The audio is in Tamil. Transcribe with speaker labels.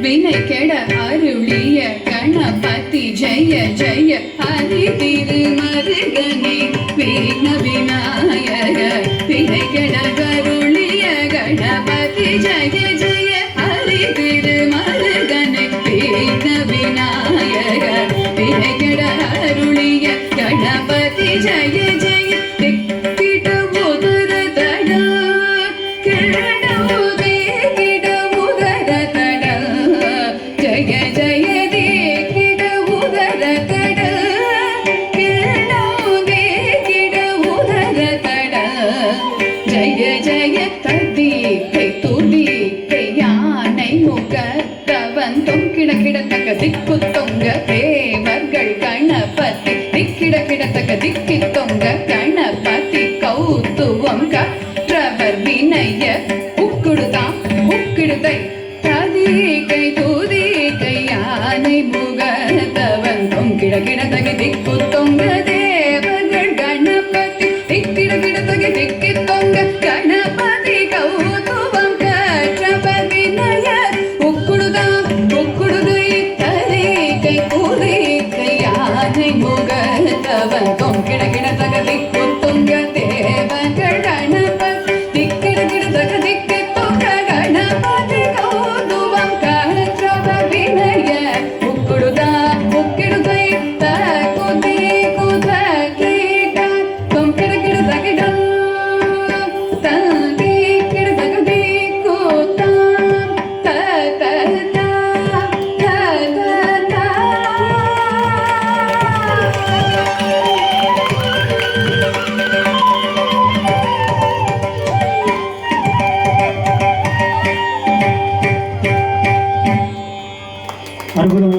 Speaker 1: வினை கெட அருளிய கணபதி ஜெய ஜெய ஹரி திருமருகனே விக்ன விநாயக வினை கெட அருளிய கணபதி ஜெய ஜெய ஹரி திருமருகனே விக்ன விநாயக வினை கெட அருளிய கணபதி ஜெய ஜெய ஜய ஜய ததீகை துதீகை யானை முகத்தவன் தொங்கிட கிடத்தக்க திக்கு தொங்க தேவர்கள் கணபதி திக்கிட கிடத்தக்க திக்கி தொங்க கணபதி கௌத்துவம் கற்றவர் வினய உக்குடுதாம் உக்கிடுதை ததீகை துதீகை யானை முகத்தவன் தொங்கிட கிடத்தக்க திக்கு தொங்க தேவர்கள் கணபதி திக்கிட கிடத்தக்க திக்கி தொங்க கணபதி கௌதுவம் கற்றவர் வினய உக்குடுதாம் உக்குடுதை ததீகை துதீகை யானை முகத்தவன் தொங்கிட கிடத்தக்க திக்கு தொங்க தேவர்கள் கணபதி திக்கிட கிடத்தக்க திக்கி தொங்க கணபதி கௌதுவம் கற்றவர் வினய உக்குடுதாம் உக்கிடுதை தகுதி குதகிட தொங்கிட கிடத்தகிட
Speaker 2: அற்புதம்.